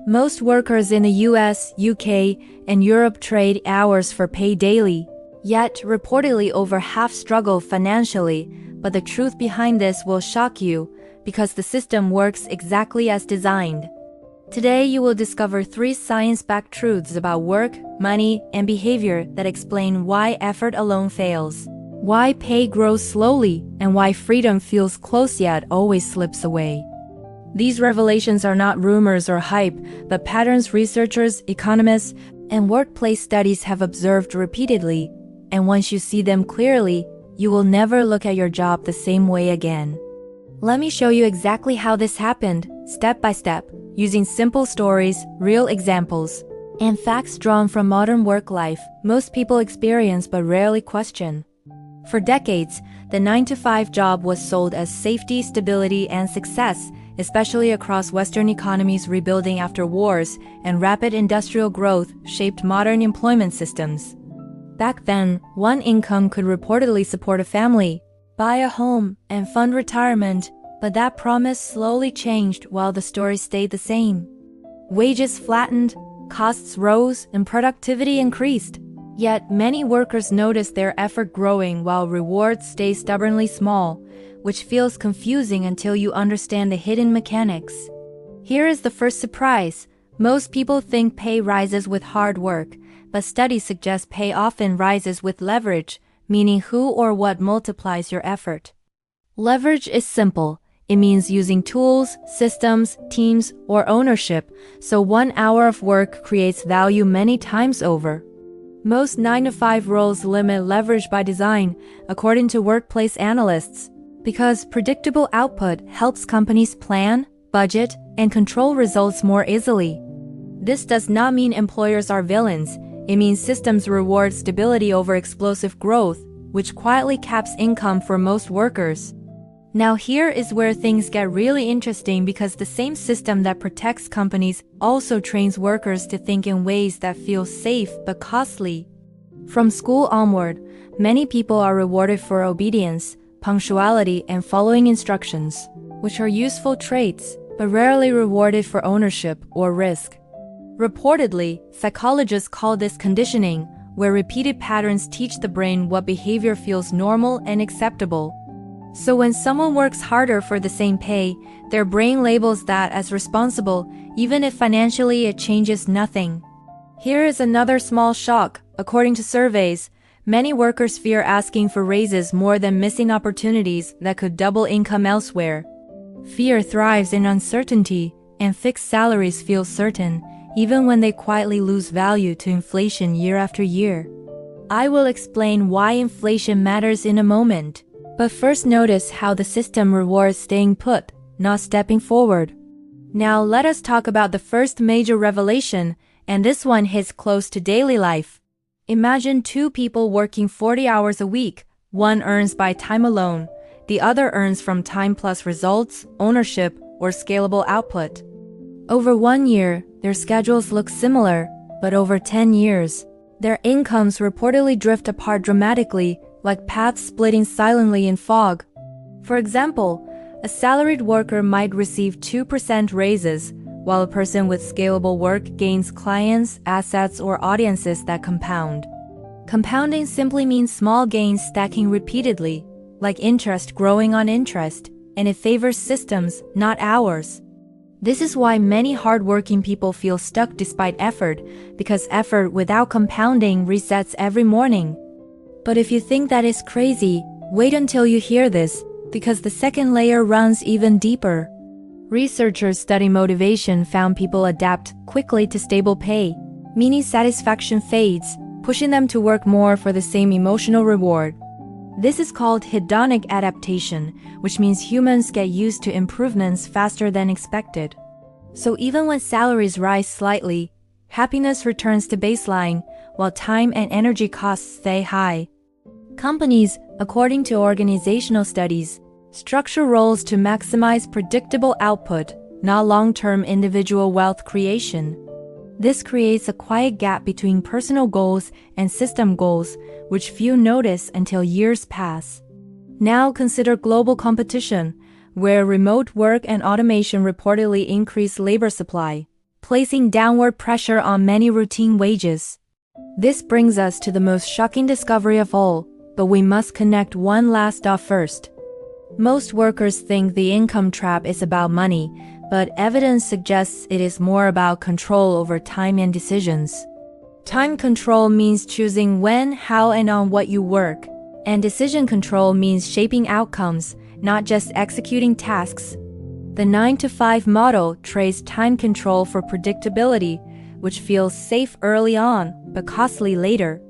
Most workers in the US, UK, and Europe trade hours for pay daily. Yet, reportedly over half struggle financially, but the truth behind this will shock you, because the system works exactly as designed. Today, you will discover 3 science-backed truths about work, money, and behavior that explain why effort alone fails, why pay grows slowly, and why freedom feels close yet always slips away. These revelations are not rumors or hype, but patterns researchers, economists, and workplace studies have observed repeatedly, and once you see them clearly, you will never look at your job the same way again. Let me show you exactly how this happened, step by step, using simple stories, real examples, and facts drawn from modern work life most people experience but rarely question. For decades, the 9-to-5 job was sold as safety, stability, and success, especially across Western economies rebuilding after wars and rapid industrial growth shaped modern employment systems. Back then, one income could reportedly support a family, buy a home, and fund retirement, but that promise slowly changed while the story stayed the same. Wages flattened, costs rose, and productivity increased. Yet, many workers noticed their effort growing while rewards stay stubbornly small, which feels confusing until you understand the hidden mechanics. Here is the first surprise. Most people think pay rises with hard work, but studies suggest pay often rises with leverage, meaning who or what multiplies your effort. Leverage is simple. It means using tools, systems, teams, or ownership, so 1 hour of work creates value many times over. Most 9-to-5 roles limit leverage by design, according to workplace analysts, because predictable output helps companies plan, budget, and control results more easily. This does not mean employers are villains. It means systems reward stability over explosive growth, which quietly caps income for most workers. Now here is where things get really interesting, because the same system that protects companies also trains workers to think in ways that feel safe but costly. From school onward, many people are rewarded for obedience, punctuality, and following instructions, which are useful traits, but rarely rewarded for ownership or risk. Reportedly, psychologists call this conditioning, where repeated patterns teach the brain what behavior feels normal and acceptable. So when someone works harder for the same pay, their brain labels that as responsible, even if financially it changes nothing. Here is another small shock. According to surveys, many workers fear asking for raises more than missing opportunities that could double income elsewhere. Fear thrives in uncertainty, and fixed salaries feel certain, even when they quietly lose value to inflation year after year. I will explain why inflation matters in a moment. But first, notice how the system rewards staying put, not stepping forward. Now let us talk about the first major revelation, and this one hits close to daily life. Imagine 2 people working 40 hours a week. One earns by time alone, the other earns from time plus results, ownership, or scalable output. Over 1 year, their schedules look similar, but over 10 years, their incomes reportedly drift apart dramatically, like paths splitting silently in fog. For example, a salaried worker might receive 2% raises, while a person with scalable work gains clients, assets, or audiences that compound. Compounding simply means small gains stacking repeatedly, like interest growing on interest, and it favors systems, not hours. This is why many hardworking people feel stuck despite effort, because effort without compounding resets every morning. But if you think that is crazy, wait until you hear this, because the second layer runs even deeper. Researchers study motivation found people adapt quickly to stable pay, meaning satisfaction fades, pushing them to work more for the same emotional reward. This is called hedonic adaptation, which means humans get used to improvements faster than expected. So even when salaries rise slightly, happiness returns to baseline, while time and energy costs stay high. Companies, according to organizational studies, structure roles to maximize predictable output, not long-term individual wealth creation. This creates a quiet gap between personal goals and system goals, which few notice until years pass. Now consider global competition, where remote work and automation reportedly increase labor supply. placing downward pressure on many routine wages. This brings us to the most shocking discovery of all, but we must connect one last dot first. Most workers think the income trap is about money, but evidence suggests it is more about control over time and decisions. Time control means choosing when, how, and on what you work, and decision control means shaping outcomes, not just executing tasks. The 9-to-5 model trades time control for predictability, which feels safe early on, but costly later.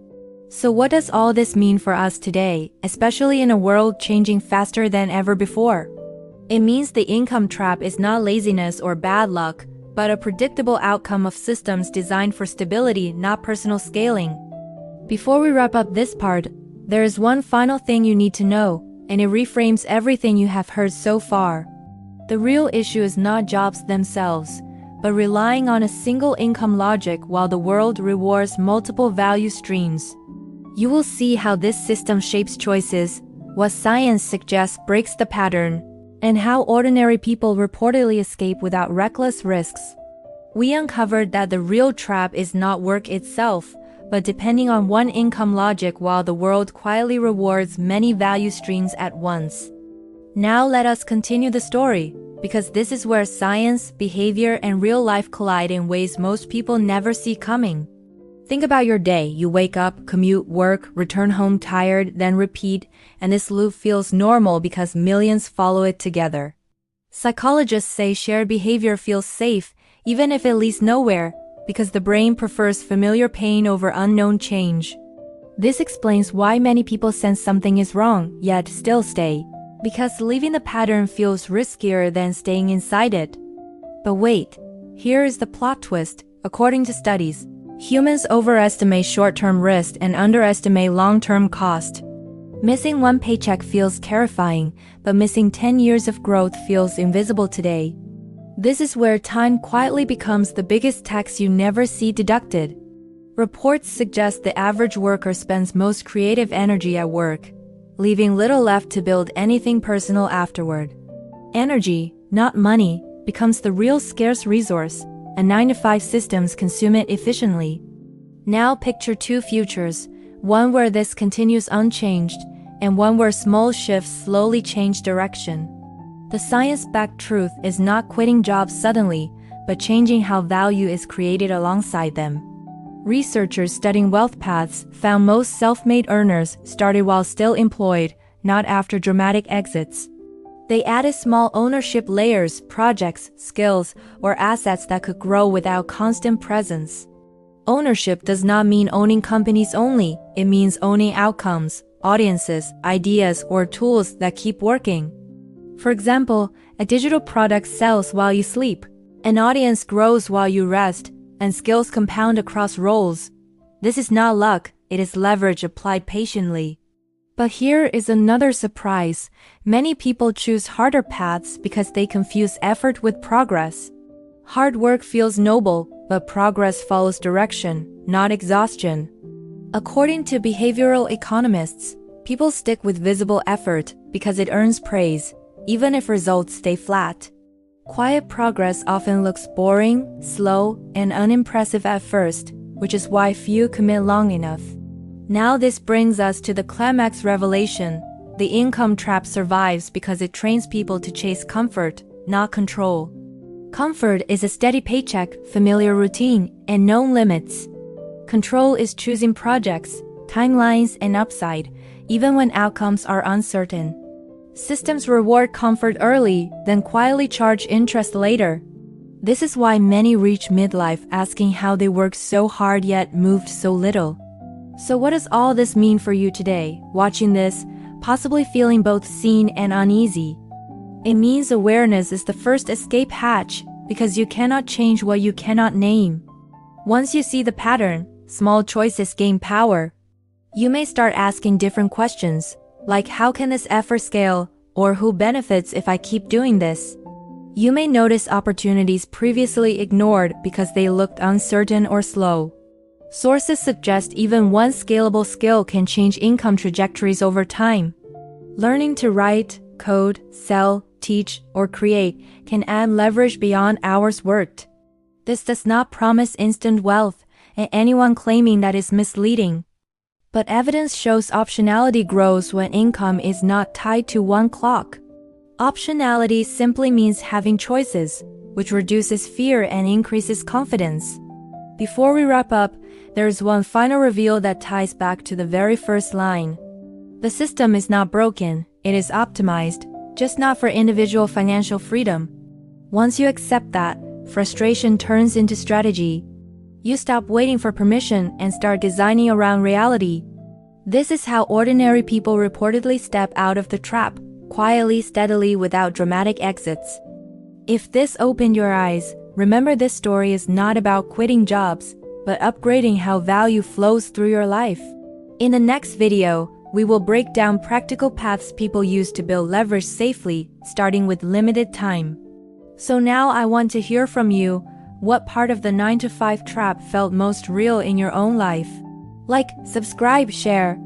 So what does all this mean for us today, especially in a world changing faster than ever before? It means the income trap is not laziness or bad luck, but a predictable outcome of systems designed for stability, not personal scaling. Before we wrap up this part, there is one final thing you need to know, and it reframes everything you have heard so far. The real issue is not jobs themselves, but relying on a single income logic while the world rewards multiple value streams. You will see how this system shapes choices, what science suggests breaks the pattern, and how ordinary people reportedly escape without reckless risks. We uncovered that the real trap is not work itself, but depending on one income logic while the world quietly rewards many value streams at once. Now let us continue the story, because this is where science, behavior, and real life collide in ways most people never see coming. Think about your day. You wake up, commute, work, return home tired, then repeat, and this loop feels normal because millions follow it together. Psychologists say shared behavior feels safe, even if it leads nowhere, because the brain prefers familiar pain over unknown change. This explains why many people sense something is wrong, yet still stay, because leaving the pattern feels riskier than staying inside it. But wait, here is the plot twist. According to studies, humans overestimate short-term risk and underestimate long-term cost. Missing one paycheck feels terrifying, but missing 10 years of growth feels invisible today. This is where time quietly becomes the biggest tax you never see deducted. Reports suggest the average worker spends most creative energy at work, leaving little left to build anything personal afterward. Energy, not money, becomes the real scarce resource, and 9-to-5 systems consume it efficiently. Now picture two futures, one where this continues unchanged, and one where small shifts slowly change direction. The science-backed truth is not quitting jobs suddenly, but changing how value is created alongside them. Researchers studying wealth paths found most self-made earners started while still employed, not after dramatic exits. They added small ownership layers, projects, skills, or assets that could grow without constant presence. Ownership does not mean owning companies only, it means owning outcomes, audiences, ideas, or tools that keep working. For example, a digital product sells while you sleep, an audience grows while you rest, and skills compound across roles. This is not luck, it is leverage applied patiently. But here is another surprise. Many people choose harder paths because they confuse effort with progress. Hard work feels noble, but progress follows direction, not exhaustion. According to behavioral economists, people stick with visible effort because it earns praise, even if results stay flat. Quiet progress often looks boring, slow, and unimpressive at first, which is why few commit long enough. Now this brings us to the climax revelation. The income trap survives because it trains people to chase comfort, not control. Comfort is a steady paycheck, familiar routine, and known limits. Control is choosing projects, timelines, and upside, even when outcomes are uncertain. Systems reward comfort early, then quietly charge interest later. This is why many reach midlife asking how they worked so hard yet moved so little. So what does all this mean for you today, watching this, possibly feeling both seen and uneasy? It means awareness is the first escape hatch, because you cannot change what you cannot name. Once you see the pattern, small choices gain power. You may start asking different questions, like how can this effort scale, or who benefits if I keep doing this? You may notice opportunities previously ignored because they looked uncertain or slow. Sources suggest even one scalable skill can change income trajectories over time. Learning to write, code, sell, teach, or create can add leverage beyond hours worked. This does not promise instant wealth, and anyone claiming that is misleading. But evidence shows optionality grows when income is not tied to one clock. Optionality simply means having choices, which reduces fear and increases confidence. Before we wrap up, there is one final reveal that ties back to the very first line. The system is not broken, it is optimized, just not for individual financial freedom. Once you accept that, frustration turns into strategy. You stop waiting for permission and start designing around reality. This is how ordinary people reportedly step out of the trap, quietly, steadily, without dramatic exits. If this opened your eyes, remember this story is not about quitting jobs, but upgrading how value flows through your life. In the next video, we will break down practical paths people use to build leverage safely, starting with limited time. So now I want to hear from you. What part of the 9-to-5 trap felt most real in your own life? Like, subscribe, share.